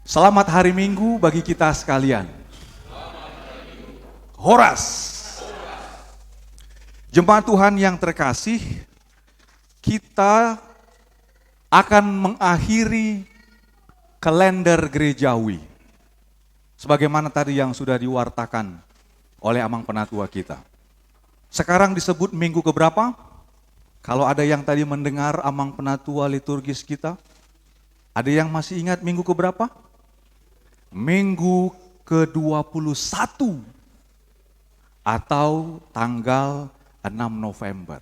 Selamat hari Minggu bagi kita sekalian. Horas. Jemaat Tuhan yang terkasih, kita akan mengakhiri kalender gerejawi. Sebagaimana tadi yang sudah diwartakan oleh Amang Penatua kita. Sekarang disebut minggu keberapa? Kalau ada yang tadi mendengar Amang Penatua liturgis kita, ada yang masih ingat minggu keberapa? Minggu ke-21 atau tanggal 6 November.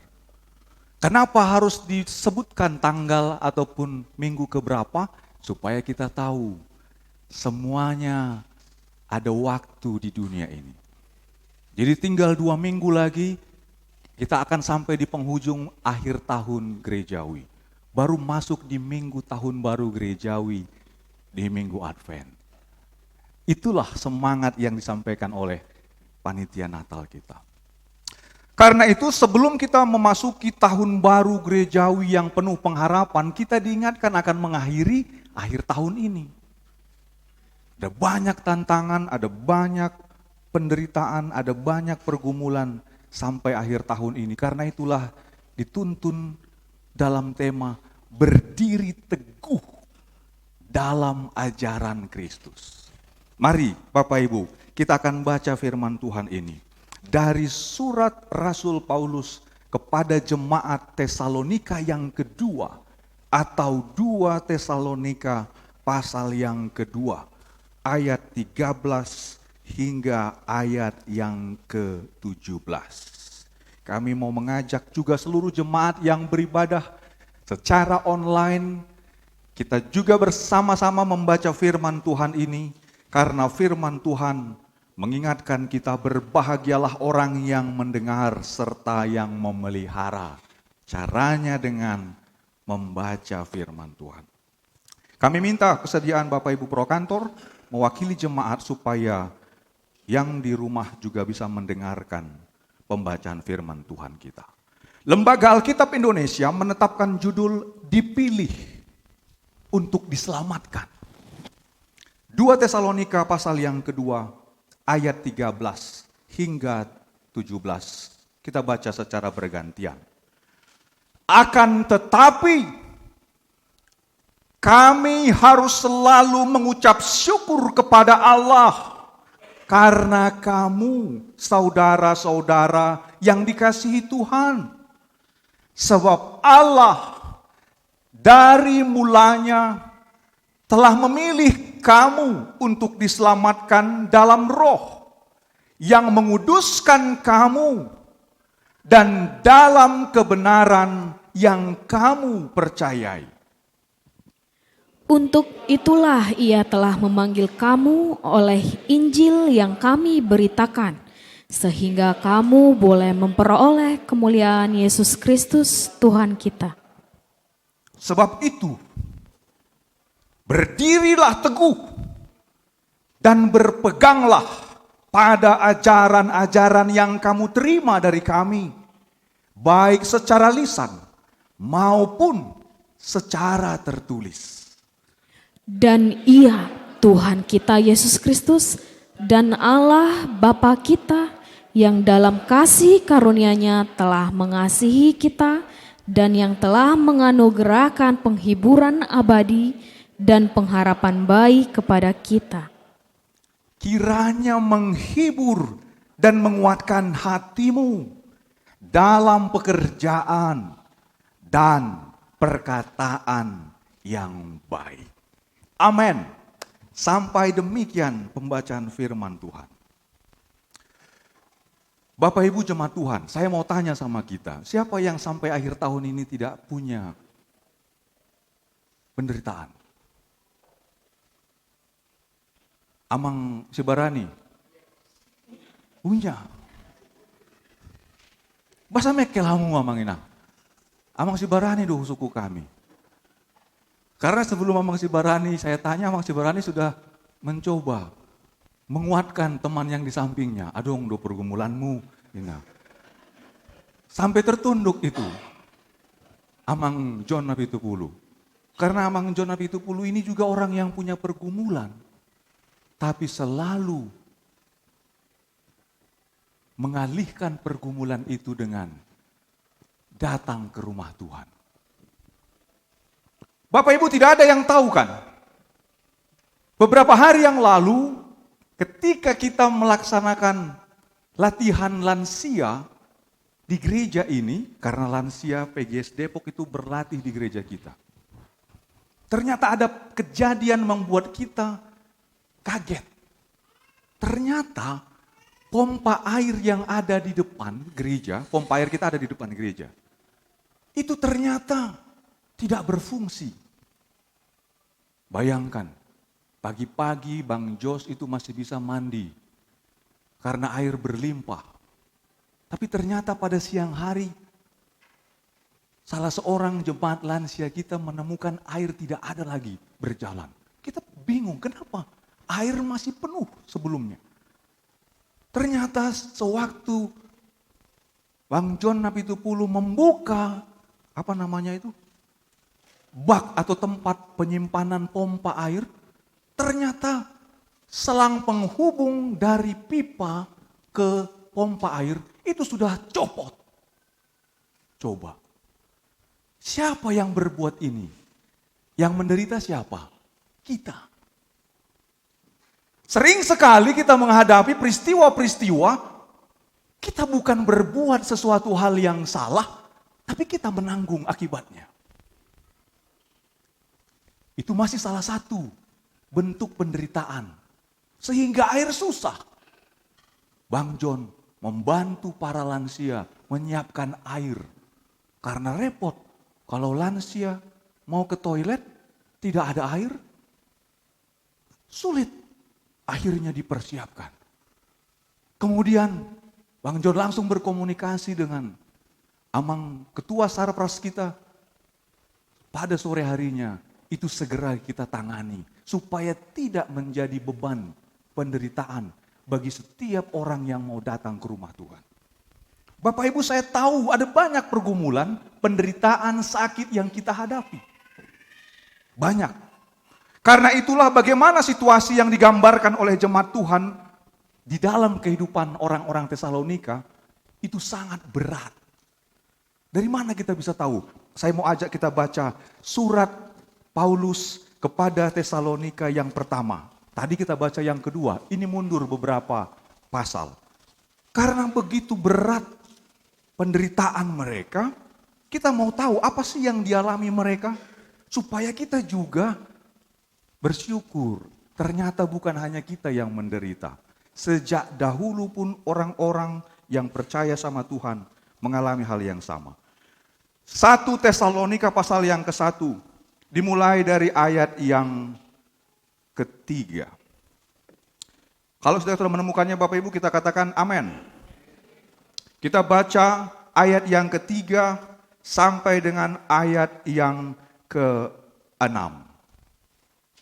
Kenapa harus disebutkan tanggal ataupun minggu keberapa? Supaya kita tahu semuanya ada waktu di dunia ini. Jadi tinggal 2 minggu lagi kita akan sampai di penghujung akhir tahun gerejawi. Baru masuk di minggu tahun baru gerejawi di minggu Advent. Itulah semangat yang disampaikan oleh panitia Natal kita. Karena itu sebelum kita memasuki tahun baru gerejawi yang penuh pengharapan, kita diingatkan akan mengakhiri akhir tahun ini. Ada banyak tantangan, ada banyak penderitaan, ada banyak pergumulan sampai akhir tahun ini. Karena itulah dituntun dalam tema berdiri teguh dalam ajaran Kristus. Mari Bapak Ibu, kita akan baca firman Tuhan ini dari surat Rasul Paulus kepada jemaat Tesalonika yang kedua atau 2 Tesalonika pasal yang kedua ayat 13 hingga ayat yang ke-17. Kami mau mengajak juga seluruh jemaat yang beribadah secara online, kita juga bersama-sama membaca firman Tuhan ini. Karena firman Tuhan mengingatkan kita, berbahagialah orang yang mendengar serta yang memelihara. Caranya dengan membaca firman Tuhan. Kami minta kesediaan Bapak Ibu Prokantor mewakili jemaat supaya yang di rumah juga bisa mendengarkan pembacaan firman Tuhan kita. Lembaga Alkitab Indonesia menetapkan judul dipilih untuk diselamatkan. 2 Tesalonika pasal yang kedua ayat 13 hingga 17. Kita baca secara bergantian. Akan tetapi kami harus selalu mengucap syukur kepada Allah karena kamu saudara-saudara yang dikasihi Tuhan. Sebab Allah dari mulanya telah memilih kamu untuk diselamatkan dalam roh yang menguduskan kamu dan dalam kebenaran yang kamu percayai. Untuk itulah Ia telah memanggil kamu oleh Injil yang kami beritakan, sehingga kamu boleh memperoleh kemuliaan Yesus Kristus Tuhan kita. Sebab itu, berdirilah teguh dan berpeganglah pada ajaran-ajaran yang kamu terima dari kami, baik secara lisan maupun secara tertulis. Dan Ia, Tuhan kita Yesus Kristus, dan Allah Bapa kita, yang dalam kasih karunia-Nya telah mengasihi kita, dan yang telah menganugerahkan penghiburan abadi dan pengharapan baik kepada kita. Kiranya menghibur dan menguatkan hatimu dalam pekerjaan dan perkataan yang baik. Amin. Sampai demikian pembacaan firman Tuhan. Bapak Ibu jemaat Tuhan, saya mau tanya sama kita, siapa yang sampai akhir tahun ini tidak punya penderitaan? Amang Sibarani punya. Basa mekelamu amang ina. Amang Sibarani doh suku kami. Karena sebelum Amang Sibarani saya tanya, Amang Sibarani sudah mencoba menguatkan teman yang di sampingnya. Adong do pergumulanmu. Ina. Sampai tertunduk itu. Amang John Napitupulu. Karena Amang John Napitupulu ini juga orang yang punya pergumulan. Tapi selalu mengalihkan pergumulan itu dengan datang ke rumah Tuhan. Bapak Ibu tidak ada yang tahu kan? Beberapa hari yang lalu ketika kita melaksanakan latihan lansia di gereja ini, karena lansia PGS Depok itu berlatih di gereja kita. Ternyata ada kejadian membuat kita kaget. Ternyata pompa air yang ada di depan gereja, pompa air kita ada di depan gereja, itu ternyata tidak berfungsi. Bayangkan, pagi-pagi Bang Jos itu masih bisa mandi karena air berlimpah. Tapi ternyata pada siang hari, salah seorang jemaat lansia kita menemukan air tidak ada lagi berjalan. Kita bingung kenapa air masih penuh sebelumnya. Ternyata sewaktu Bang John Napitupulu membuka bak atau tempat penyimpanan pompa air, ternyata selang penghubung dari pipa ke pompa air itu sudah copot. Coba, siapa yang berbuat ini? Yang menderita siapa? Kita. Sering sekali kita menghadapi peristiwa-peristiwa, kita bukan berbuat sesuatu hal yang salah, tapi kita menanggung akibatnya. Itu masih salah satu bentuk penderitaan. Sehingga air susah. Bang John membantu para lansia menyiapkan air. Karena repot. Kalau lansia mau ke toilet, tidak ada air, sulit. Akhirnya dipersiapkan. Kemudian Bang John langsung berkomunikasi dengan Amang Ketua Sarpras kita. Pada sore harinya, itu segera kita tangani supaya tidak menjadi beban penderitaan bagi setiap orang yang mau datang ke rumah Tuhan. Bapak Ibu, saya tahu ada banyak pergumulan, penderitaan, sakit yang kita hadapi. Banyak. Karena itulah bagaimana situasi yang digambarkan oleh jemaat Tuhan di dalam kehidupan orang-orang Tesalonika itu sangat berat. Dari mana kita bisa tahu? Saya mau ajak kita baca surat Paulus kepada Tesalonika yang pertama. Tadi kita baca yang kedua, ini mundur beberapa pasal. Karena begitu berat penderitaan mereka, kita mau tahu apa sih yang dialami mereka, supaya kita juga bersyukur. Ternyata bukan hanya kita yang menderita. Sejak dahulu pun orang-orang yang percaya sama Tuhan mengalami hal yang sama. 1 Tesalonika pasal yang ke-1. Dimulai dari ayat yang ketiga. Kalau sudah menemukannya Bapak Ibu, kita katakan amin. Kita baca ayat yang ketiga sampai dengan ayat yang ke-6.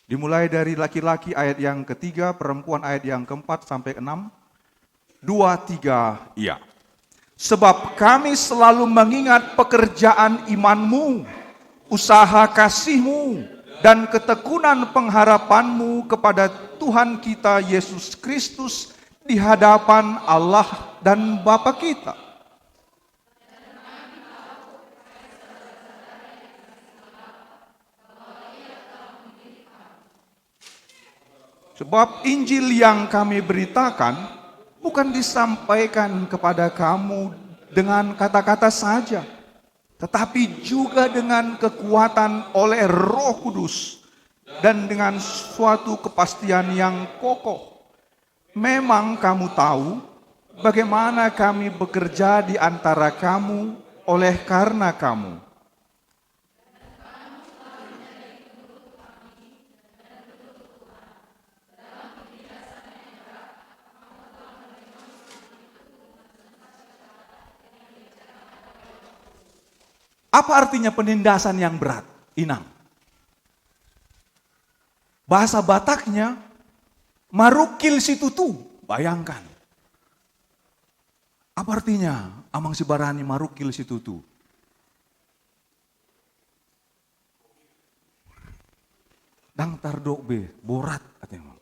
Dimulai dari laki-laki ayat yang ketiga, perempuan ayat yang ke-4 sampai 6. 2, 3, iya. Sebab kami selalu mengingat pekerjaan imanmu, usaha kasihmu, dan ketekunan pengharapanmu kepada Tuhan kita Yesus Kristus di hadapan Allah dan Bapa kita. Sebab Injil yang kami beritakan bukan disampaikan kepada kamu dengan kata-kata saja, tetapi juga dengan kekuatan oleh Roh Kudus dan dengan suatu kepastian yang kokoh. Memang kamu tahu bagaimana kami bekerja di antara kamu oleh karena kamu. Apa artinya penindasan yang berat? Inang. Bahasa Bataknya, marukil situtu. Bayangkan. Apa artinya? Amang Sibarani marukil situtu. Dang tardok be, borat katanya.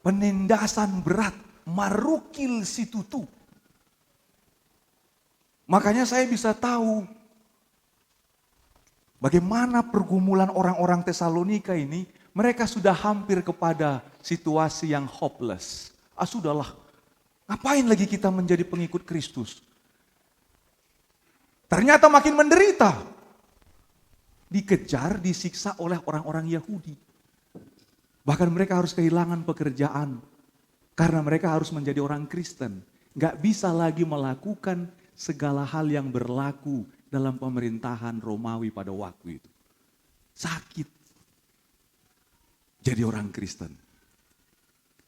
Penindasan berat, marukil situtu. Makanya saya bisa tahu bagaimana pergumulan orang-orang Tesalonika ini, mereka sudah hampir kepada situasi yang hopeless. Sudahlah, ngapain lagi kita menjadi pengikut Kristus? Ternyata makin menderita. Dikejar, disiksa oleh orang-orang Yahudi. Bahkan mereka harus kehilangan pekerjaan. Karena mereka harus menjadi orang Kristen. Gak bisa lagi melakukan segala hal yang berlaku dalam pemerintahan Romawi pada waktu itu. Sakit. Jadi orang Kristen.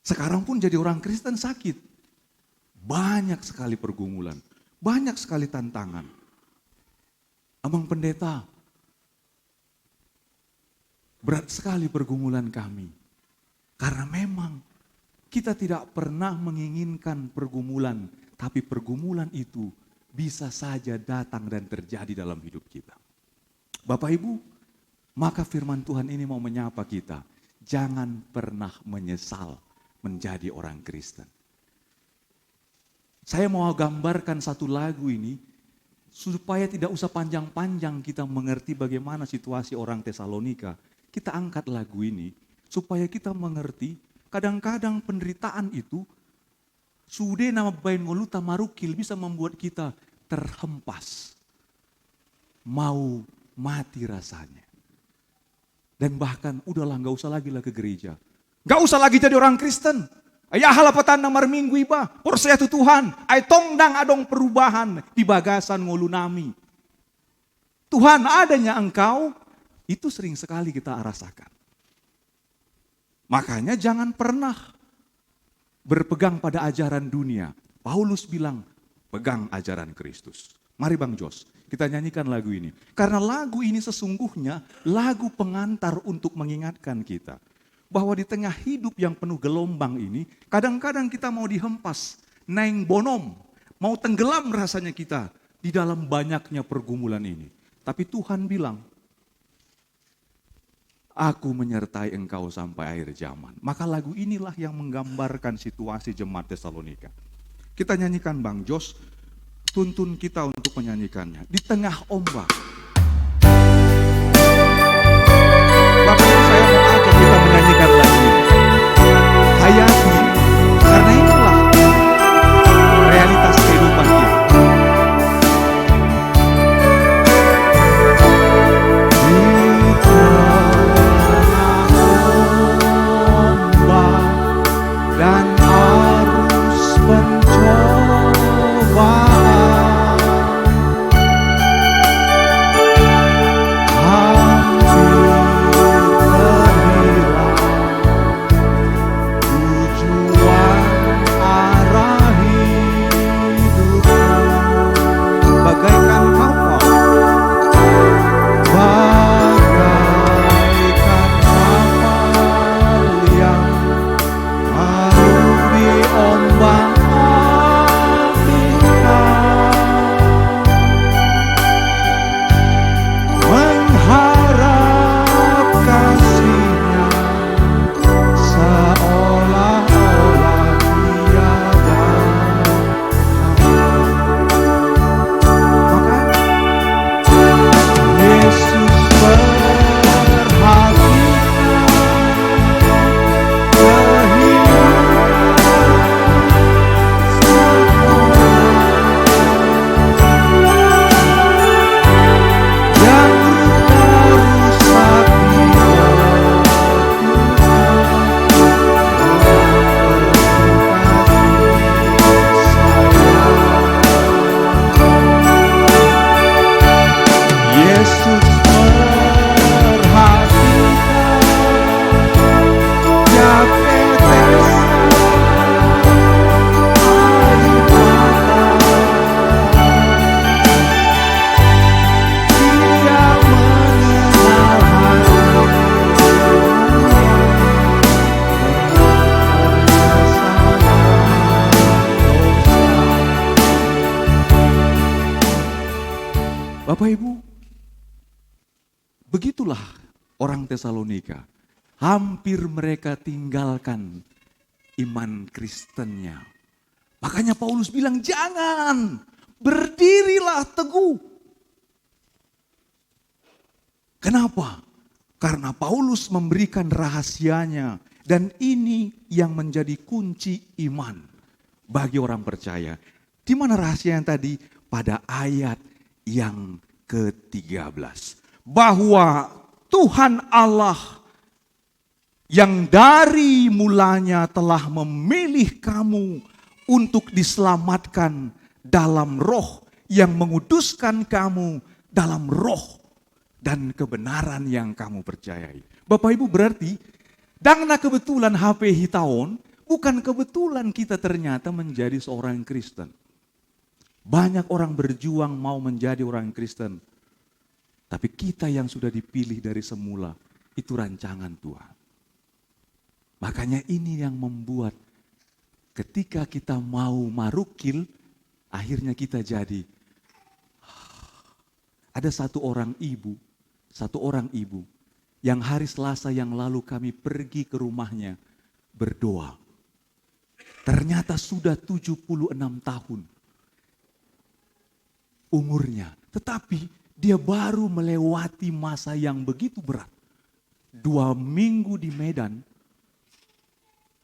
Sekarang pun jadi orang Kristen sakit. Banyak sekali pergumulan. Banyak sekali tantangan. Abang pendeta, berat sekali pergumulan kami. Karena memang kita tidak pernah menginginkan pergumulan. Tapi pergumulan itu bisa saja datang dan terjadi dalam hidup kita. Bapak Ibu, maka firman Tuhan ini mau menyapa kita. Jangan pernah menyesal menjadi orang Kristen. Saya mau gambarkan satu lagu ini supaya tidak usah panjang-panjang kita mengerti bagaimana situasi orang Tesalonika. Kita angkat lagu ini supaya kita mengerti kadang-kadang penderitaan itu sude nama bain ngoluta marukil bisa membuat kita terhempas. Mau mati rasanya. Dan bahkan udahlah gak usah lagi lah ke gereja. Gak usah lagi jadi orang Kristen. Ayah halapatan namar minggu iba. Porsaya tu Tuhan. Ay tongdang adong perubahan di bagasan ngolunami. Tuhan adanya engkau. Itu sering sekali kita rasakan. Makanya jangan pernah berpegang pada ajaran dunia. Paulus bilang, pegang ajaran Kristus. Mari Bang Jos, kita nyanyikan lagu ini. Karena lagu ini sesungguhnya lagu pengantar untuk mengingatkan kita. Bahwa di tengah hidup yang penuh gelombang ini, kadang-kadang kita mau dihempas, naik bonom, mau tenggelam rasanya kita di dalam banyaknya pergumulan ini. Tapi Tuhan bilang, aku menyertai engkau sampai akhir zaman. Maka lagu inilah yang menggambarkan situasi jemaat Tesalonika. Kita nyanyikan Bang Jos, tuntun kita untuk menyanyikannya. Di tengah ombak. Bapak Ibu, saya mau ajak kita menyanyikan lagu ini. Hayati, karena inilah realitas kehidupan kita. Dan arus pencobaan hampir terhilang, tujuan arah hidupku bagaikan kapal, yang ombak mengharap kasihnya seolah-olah tiada. Maka Yesus perhatikan Bapak Ibu, begitulah orang Tesalonika. Hampir mereka tinggalkan iman Kristennya. Makanya Paulus bilang, jangan, berdirilah teguh. Kenapa? Karena Paulus memberikan rahasianya. Dan ini yang menjadi kunci iman bagi orang percaya. Di mana rahasia yang tadi? Pada ayat yang ke-13. Bahwa Tuhan Allah yang dari mulanya telah memilih kamu untuk diselamatkan dalam roh, yang menguduskan kamu dalam roh dan kebenaran yang kamu percayai. Bapak Ibu, berarti dangna kebetulan HP Hitaon, bukan kebetulan kita ternyata menjadi seorang Kristen. Banyak orang berjuang mau menjadi orang Kristen. Tapi kita yang sudah dipilih dari semula, itu rancangan Tuhan. Makanya ini yang membuat ketika kita mau marukil, akhirnya kita jadi. Ada satu orang ibu yang hari Selasa yang lalu kami pergi ke rumahnya berdoa. Ternyata sudah 76 tahun umurnya. Tetapi dia baru melewati masa yang begitu berat. 2 minggu di Medan,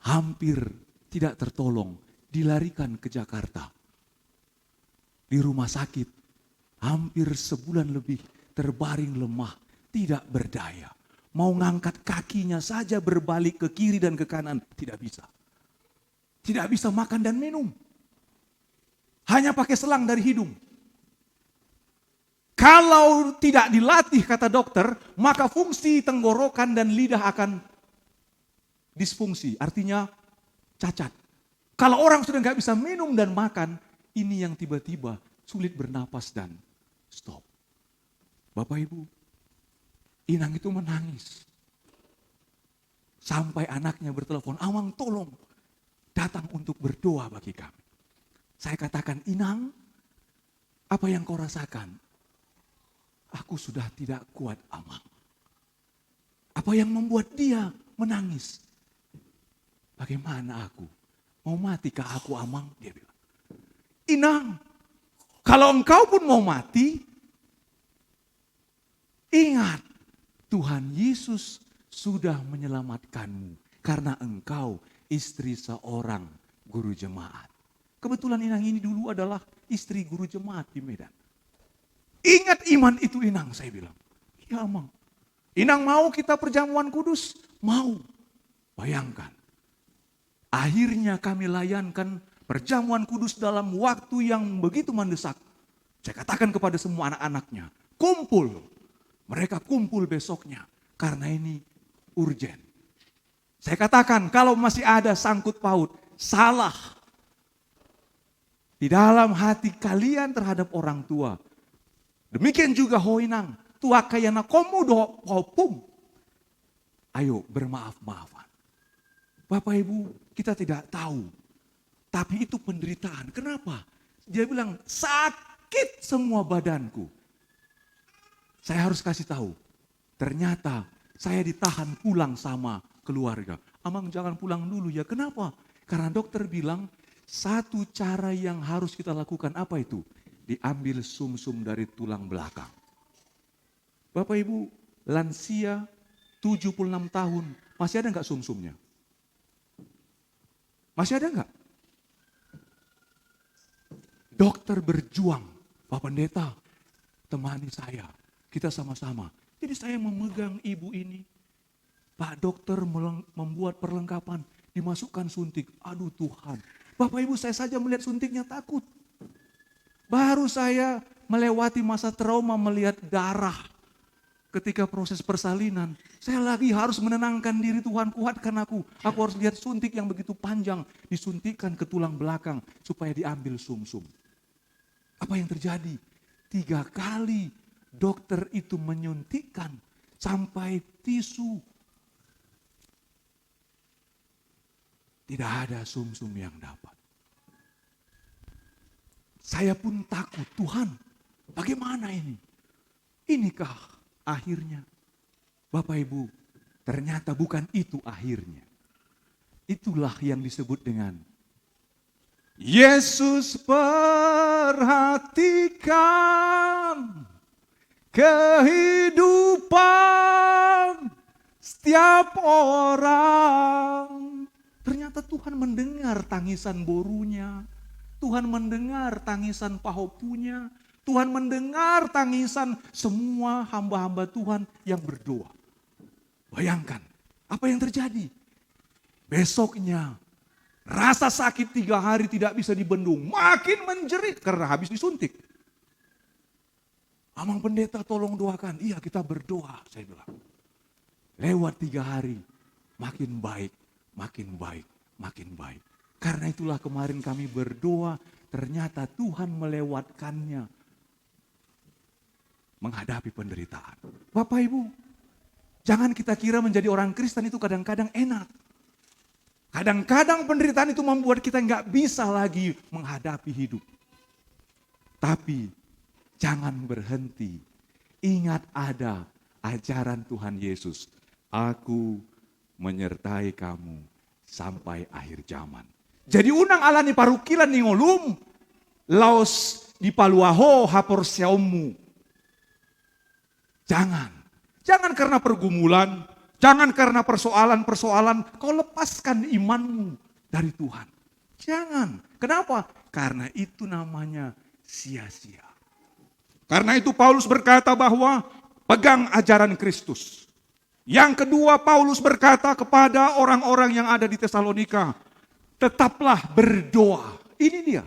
hampir tidak tertolong, dilarikan ke Jakarta. Di rumah sakit, hampir sebulan lebih terbaring lemah, tidak berdaya. Mau ngangkat kakinya saja berbalik ke kiri dan ke kanan, tidak bisa. Tidak bisa makan dan minum. Hanya pakai selang dari hidung. Kalau tidak dilatih, kata dokter, maka fungsi tenggorokan dan lidah akan disfungsi, artinya cacat. Kalau orang sudah nggak bisa minum dan makan, ini yang tiba-tiba sulit bernapas dan stop. Bapak Ibu, Inang itu menangis. Sampai anaknya bertelepon, Amang tolong datang untuk berdoa bagi kami. Saya katakan, Inang, apa yang kau rasakan? Aku sudah tidak kuat, Amang. Apa yang membuat dia menangis? Bagaimana aku? Mau mati kah aku, Amang? Dia bilang. Inang, kalau engkau pun mau mati, ingat Tuhan Yesus sudah menyelamatkanmu. Karena engkau istri seorang guru jemaat. Kebetulan Inang ini dulu adalah istri guru jemaat di Medan. Ingat iman itu Inang, saya bilang. Ya Amang. Inang mau kita perjamuan kudus? Mau. Bayangkan. Akhirnya kami layankan perjamuan kudus dalam waktu yang begitu mendesak. Saya katakan kepada semua anak-anaknya, kumpul. Mereka kumpul besoknya. Karena ini urgen. Saya katakan kalau masih ada sangkut paut, salah. Di dalam hati kalian terhadap orang tua. Demikian juga hoinang, tua kayana komudo popum. Ayo bermaaf-maafan. Bapak Ibu, kita tidak tahu. Tapi itu penderitaan. Kenapa? Dia bilang sakit semua badanku. Saya harus kasih tahu. Ternyata saya ditahan pulang sama keluarga. Amang jangan pulang dulu ya. Kenapa? Karena dokter bilang satu cara yang harus kita lakukan apa itu? Diambil sumsum dari tulang belakang. Bapak Ibu, lansia 76 tahun, masih ada enggak sumsumnya? Masih ada enggak? Dokter berjuang, Pak Pendeta, temani saya, kita sama-sama. Jadi saya memegang ibu ini, Pak dokter membuat perlengkapan, dimasukkan suntik. Aduh Tuhan, Bapak Ibu saya saja melihat suntiknya takut. Baru saya melewati masa trauma melihat darah ketika proses persalinan. Saya lagi harus menenangkan diri, Tuhan kuatkan aku. Aku harus lihat suntik yang begitu panjang disuntikkan ke tulang belakang supaya diambil sumsum. Apa yang terjadi? 3 kali dokter itu menyuntikkan sampai tisu. Tidak ada sumsum yang dapat. Saya pun takut, Tuhan bagaimana ini? Inikah akhirnya? Bapak Ibu, ternyata bukan itu akhirnya. Itulah yang disebut dengan Yesus perhatikan kehidupan setiap orang. Ternyata Tuhan mendengar tangisan borunya. Tuhan mendengar tangisan pahopunya. Tuhan mendengar tangisan semua hamba-hamba Tuhan yang berdoa. Bayangkan apa yang terjadi. Besoknya rasa sakit 3 hari tidak bisa dibendung. Makin menjerit karena habis disuntik. Amang pendeta tolong doakan. Iya, kita berdoa, saya bilang. Lewat 3 hari makin baik, makin baik, makin baik. Karena itulah kemarin kami berdoa, ternyata Tuhan melewatkannya menghadapi penderitaan. Bapak Ibu, jangan kita kira menjadi orang Kristen itu kadang-kadang enak. Kadang-kadang penderitaan itu membuat kita nggak bisa lagi menghadapi hidup. Tapi jangan berhenti. Ingat ada ajaran Tuhan Yesus. Aku menyertai kamu sampai akhir zaman. Jadi unang alani parukilan ni ngolum, laos di paluaho hapor siaumu. Jangan karena pergumulan, jangan karena persoalan-persoalan kau lepaskan imanmu dari Tuhan. Jangan. Kenapa? Karena itu namanya sia-sia. Karena itu Paulus berkata bahwa pegang ajaran Kristus. Yang kedua Paulus berkata kepada orang-orang yang ada di Tesalonika, tetaplah berdoa. Ini dia.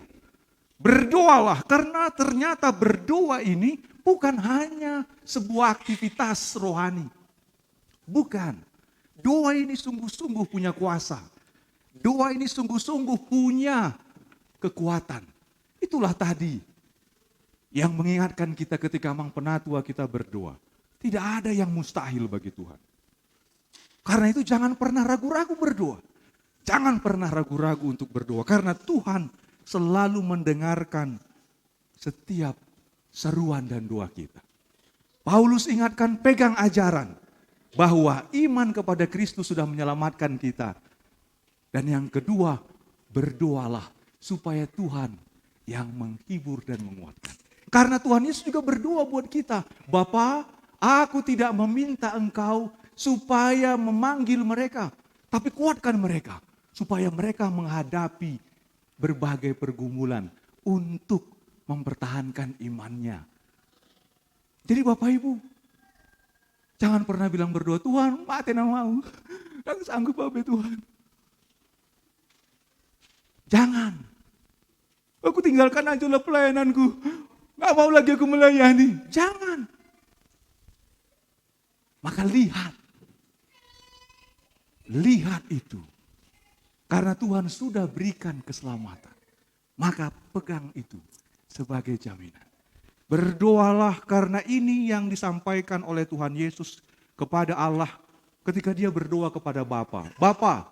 Berdoalah karena ternyata berdoa ini bukan hanya sebuah aktivitas rohani. Bukan. Doa ini sungguh-sungguh punya kuasa. Doa ini sungguh-sungguh punya kekuatan. Itulah tadi yang mengingatkan kita ketika Amang Penatua kita berdoa. Tidak ada yang mustahil bagi Tuhan. Karena itu jangan pernah ragu-ragu berdoa. Jangan pernah ragu-ragu untuk berdoa. Karena Tuhan selalu mendengarkan setiap seruan dan doa kita. Paulus ingatkan pegang ajaran bahwa iman kepada Kristus sudah menyelamatkan kita. Dan yang kedua, berdoalah supaya Tuhan yang menghibur dan menguatkan. Karena Tuhan Yesus juga berdoa buat kita. Bapa, aku tidak meminta Engkau supaya memanggil mereka, tapi kuatkan mereka supaya mereka menghadapi berbagai pergumulan untuk mempertahankan imannya. Jadi Bapak Ibu, jangan pernah bilang berdoa, Tuhan mati nak mau, aku sanggup apa Tuhan. Jangan. Aku tinggalkan aja lah pelayananku, gak mau lagi aku melayani. Jangan. Maka lihat itu. Karena Tuhan sudah berikan keselamatan. Maka pegang itu sebagai jaminan. Berdoalah karena ini yang disampaikan oleh Tuhan Yesus kepada Allah ketika dia berdoa kepada Bapa. Bapa,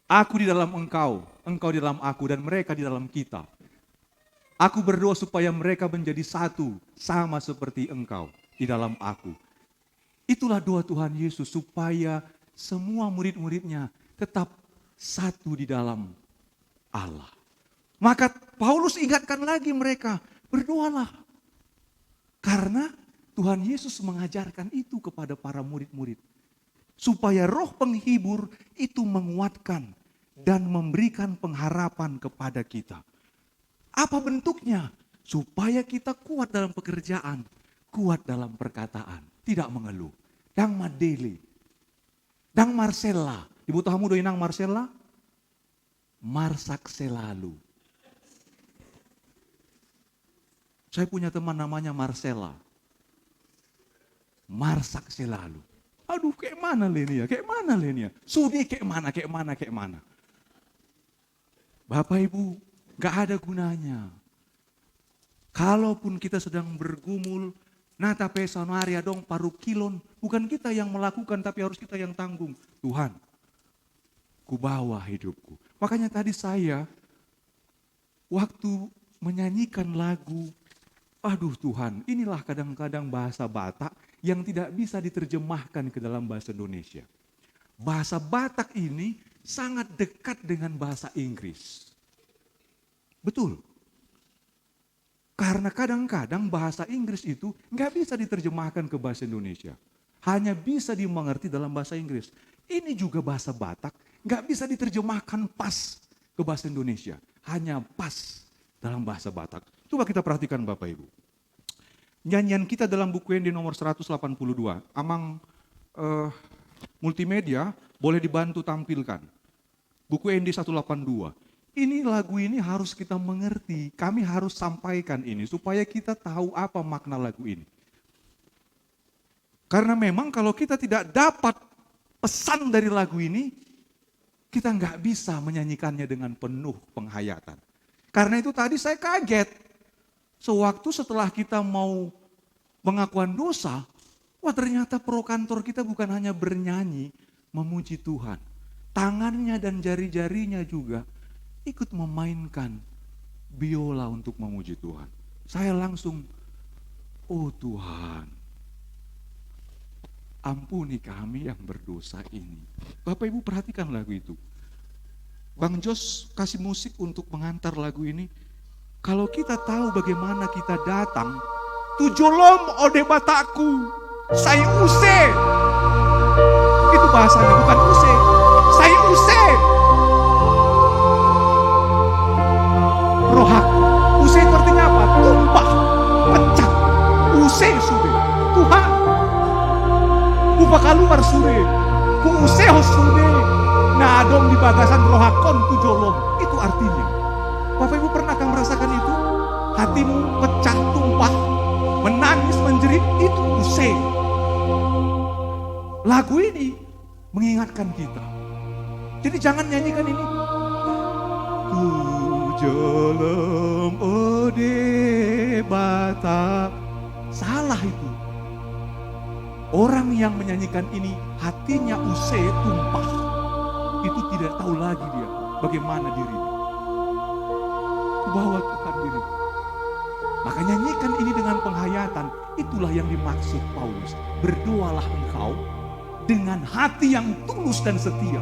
aku di dalam Engkau, Engkau di dalam aku, dan mereka di dalam kita. Aku berdoa supaya mereka menjadi satu, sama seperti Engkau di dalam aku. Itulah doa Tuhan Yesus supaya semua murid-muridnya tetap satu di dalam Allah. Maka Paulus ingatkan lagi mereka, berdoalah. Karena Tuhan Yesus mengajarkan itu kepada para murid-murid. Supaya roh penghibur itu menguatkan dan memberikan pengharapan kepada kita. Apa bentuknya? Supaya kita kuat dalam pekerjaan, kuat dalam perkataan, tidak mengeluh. Dang Madele, Dang Marcella. Ibu tahamu doi nang Marcella? Marsak selalu. Saya punya teman namanya Marcella. Marsak selalu. Aduh, kayak mana Lenia? Kayak mana Lenia? Sudi kayak mana? Bapak Ibu, gak ada gunanya. Kalaupun kita sedang bergumul, nata pesonaria dong paru kilon. Bukan kita yang melakukan, tapi harus kita yang tanggung. Tuhan, ku bawa hidupku. Makanya tadi saya, waktu menyanyikan lagu, aduh Tuhan, inilah kadang-kadang bahasa Batak yang tidak bisa diterjemahkan ke dalam bahasa Indonesia. Bahasa Batak ini sangat dekat dengan bahasa Inggris. Betul. Karena kadang-kadang bahasa Inggris itu nggak bisa diterjemahkan ke bahasa Indonesia. Hanya bisa dimengerti dalam bahasa Inggris. Ini juga bahasa Batak, nggak bisa diterjemahkan pas ke bahasa Indonesia. Hanya pas dalam bahasa Batak. Coba kita perhatikan Bapak Ibu. Nyanyian kita dalam buku yang di nomor 182. Amang multimedia boleh dibantu tampilkan. Buku ND 182. Ini lagu ini harus kita mengerti. Kami harus sampaikan ini supaya kita tahu apa makna lagu ini. Karena memang kalau kita tidak dapat pesan dari lagu ini, kita nggak bisa menyanyikannya dengan penuh penghayatan. Karena itu tadi saya kaget. Sewaktu setelah kita mau pengakuan dosa, wah ternyata pro kantor kita bukan hanya bernyanyi, memuji Tuhan. Tangannya dan jari-jarinya juga ikut memainkan biola untuk memuji Tuhan. Saya langsung, oh Tuhan, ampuni kami yang berdosa ini. Bapak Ibu perhatikan lagu itu. Bang Jos kasih musik untuk mengantar lagu ini. Kalau kita tahu bagaimana kita datang, tujolom ode bataku, saya use. Itu bahasanya, bukan use, saya use. Rohaku, use itu artinya apa? Tumpah, pecah, use sudah. Tuhan, upah keluar sudah, ku use sudah. Nah dong di bagasan rohakon tujolom, itu artinya. Bapak Ibu pernahkah merasakan itu? Hatimu pecah, tumpah, menangis, menjerit, itu usai. Lagu ini mengingatkan kita. Jadi jangan nyanyikan ini. Tujalem ode bata. Salah itu. Orang yang menyanyikan ini hatinya usai, tumpah. Itu tidak tahu lagi dia bagaimana dirinya. Bahwa Tuhan diri. Maka nyanyikan ini dengan penghayatan. Itulah yang dimaksud Paulus. Berdoalah engkau dengan hati yang tulus dan setia.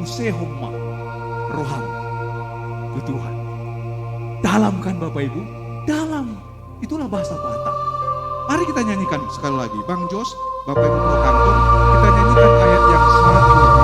Usehomma roham ke Tuhan. Dalam kan Bapak Ibu? Dalam. Itulah bahasa Batak. Mari kita nyanyikan sekali lagi. Bang Jos, Bapak Ibu pro kantor, kita nyanyikan ayat yang 1.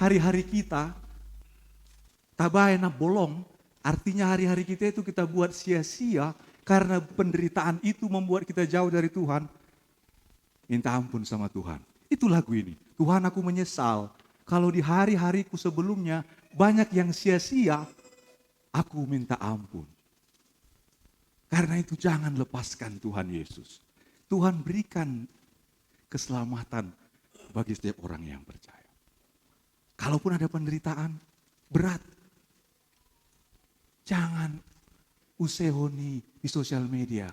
hari-hari kita, tabayana bolong, artinya hari-hari kita itu kita buat sia-sia Karena penderitaan itu membuat kita jauh dari Tuhan. Minta ampun sama Tuhan. Itu lagu ini. Tuhan, aku menyesal kalau di hari-hariku sebelumnya banyak yang sia-sia. Aku minta ampun. Karena itu jangan lepaskan Tuhan Yesus. Tuhan berikan keselamatan bagi setiap orang yang percaya. Kalaupun ada penderitaan berat, jangan usehoni di sosial media.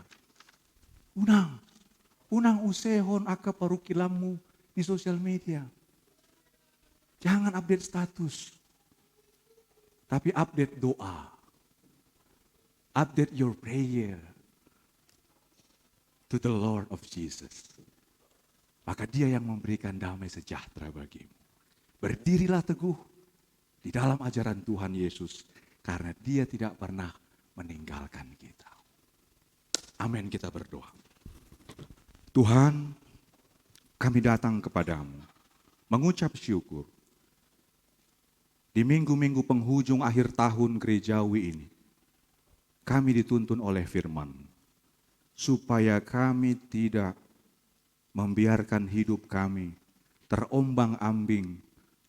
Unang usehon aka parukilamu di sosial media. Jangan update status, tapi update doa. Update your prayer to the Lord of Jesus. Maka Dia yang memberikan damai sejahtera bagimu. Berdirilah teguh di dalam ajaran Tuhan Yesus, karena Dia tidak pernah meninggalkan kita. Amin, kita berdoa. Tuhan, kami datang kepadamu, mengucap syukur. Di minggu-minggu penghujung akhir tahun gerejawi ini, kami dituntun oleh firman, supaya kami tidak membiarkan hidup kami terombang-ambing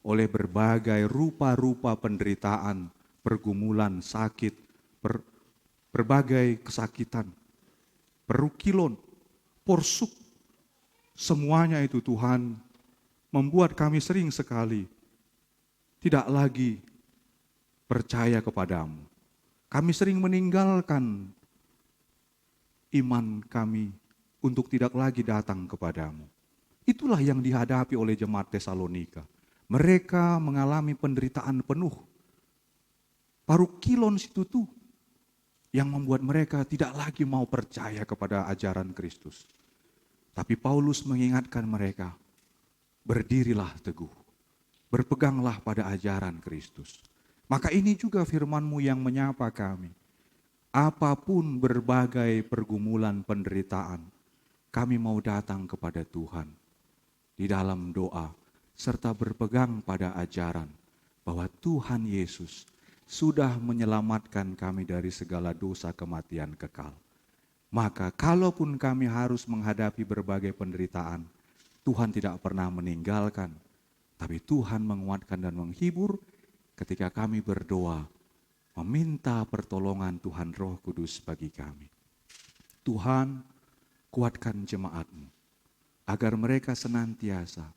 oleh berbagai rupa-rupa penderitaan, pergumulan, sakit, berbagai kesakitan, perukilon, porsuk. Semuanya itu Tuhan membuat kami sering sekali tidak lagi percaya kepadamu. Kami sering meninggalkan iman kami untuk tidak lagi datang kepadamu. Itulah yang dihadapi oleh jemaat Tesalonika. Mereka mengalami penderitaan penuh. Parukilon situ tuh yang membuat mereka tidak lagi mau percaya kepada ajaran Kristus. Tapi Paulus mengingatkan mereka, berdirilah teguh, berpeganglah pada ajaran Kristus. Maka ini juga firman-Mu yang menyapa kami. Apapun berbagai pergumulan penderitaan, kami mau datang kepada Tuhan di dalam doa, serta berpegang pada ajaran bahwa Tuhan Yesus sudah menyelamatkan kami dari segala dosa kematian kekal. Maka kalaupun kami harus menghadapi berbagai penderitaan, Tuhan tidak pernah meninggalkan, tapi Tuhan menguatkan dan menghibur ketika kami berdoa, meminta pertolongan Tuhan Roh Kudus bagi kami. Tuhan, kuatkan jemaat-Mu, agar mereka senantiasa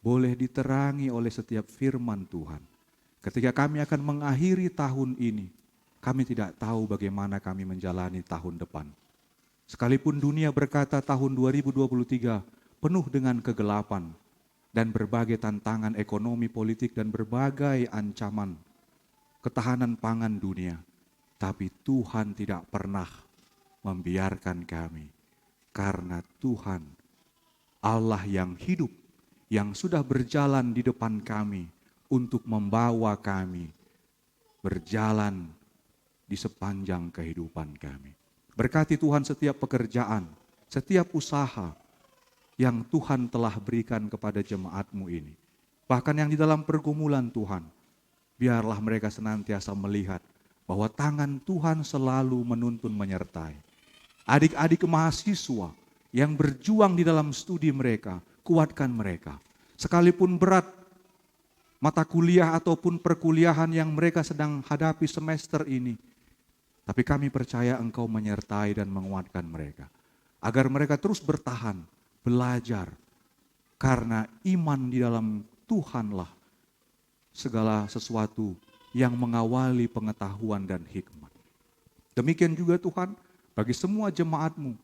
boleh diterangi oleh setiap firman Tuhan. Ketika kami akan mengakhiri tahun ini, kami tidak tahu bagaimana kami menjalani tahun depan. Sekalipun dunia berkata tahun 2023 penuh dengan kegelapan, dan berbagai tantangan ekonomi, politik, dan berbagai ancaman ketahanan pangan dunia. Tapi Tuhan tidak pernah membiarkan kami. Karena Tuhan, Allah yang hidup, yang sudah berjalan di depan kami untuk membawa kami berjalan di sepanjang kehidupan kami. Berkati Tuhan setiap pekerjaan, setiap usaha, yang Tuhan telah berikan kepada jemaat-Mu ini. Bahkan yang di dalam pergumulan Tuhan, biarlah mereka senantiasa melihat bahwa tangan Tuhan selalu menuntun menyertai. Adik-adik mahasiswa yang berjuang di dalam studi mereka, kuatkan mereka. Sekalipun berat mata kuliah ataupun perkuliahan yang mereka sedang hadapi semester ini, tapi kami percaya Engkau menyertai dan menguatkan mereka. Agar mereka terus bertahan, belajar, karena iman di dalam Tuhanlah segala sesuatu yang mengawali pengetahuan dan hikmat. Demikian juga Tuhan, bagi semua jemaat-Mu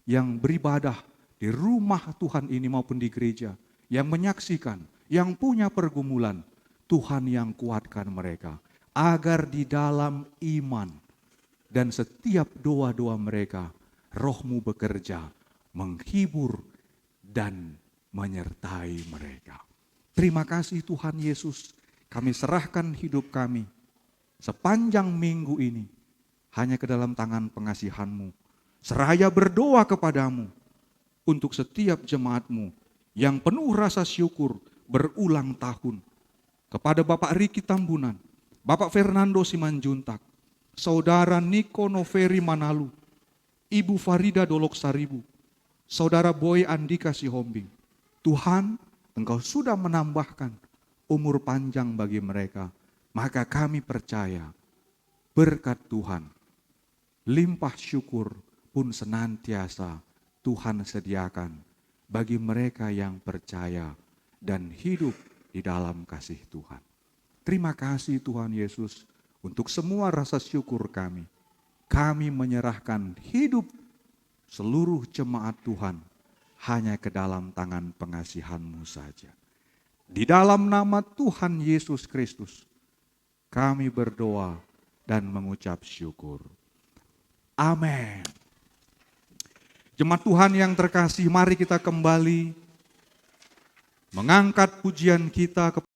yang beribadah di rumah Tuhan ini maupun di gereja, yang menyaksikan, yang punya pergumulan, Tuhan yang kuatkan mereka, agar di dalam iman dan setiap doa-doa mereka, Roh-Mu bekerja, menghibur, dan menyertai mereka. Terima kasih Tuhan Yesus, kami serahkan hidup kami sepanjang minggu ini hanya ke dalam tangan pengasihan-Mu. Seraya berdoa kepadamu untuk setiap jemaat-Mu yang penuh rasa syukur berulang tahun. Kepada Bapak Riki Tambunan, Bapak Fernando Simanjuntak, Saudara Niko Noveri Manalu, Ibu Farida Dolok Saribu, Saudara Boy Andika Sihombing. Tuhan, Engkau sudah menambahkan umur panjang bagi mereka, maka kami percaya berkat Tuhan, limpah syukur pun senantiasa Tuhan sediakan bagi mereka yang percaya dan hidup di dalam kasih Tuhan. Terima kasih Tuhan Yesus untuk semua rasa syukur kami. Kami menyerahkan hidup seluruh jemaat Tuhan hanya ke dalam tangan pengasihan-Mu saja. Di dalam nama Tuhan Yesus Kristus, kami berdoa dan mengucap syukur. Amin. Jemaat Tuhan yang terkasih, mari kita kembali mengangkat pujian kita kepada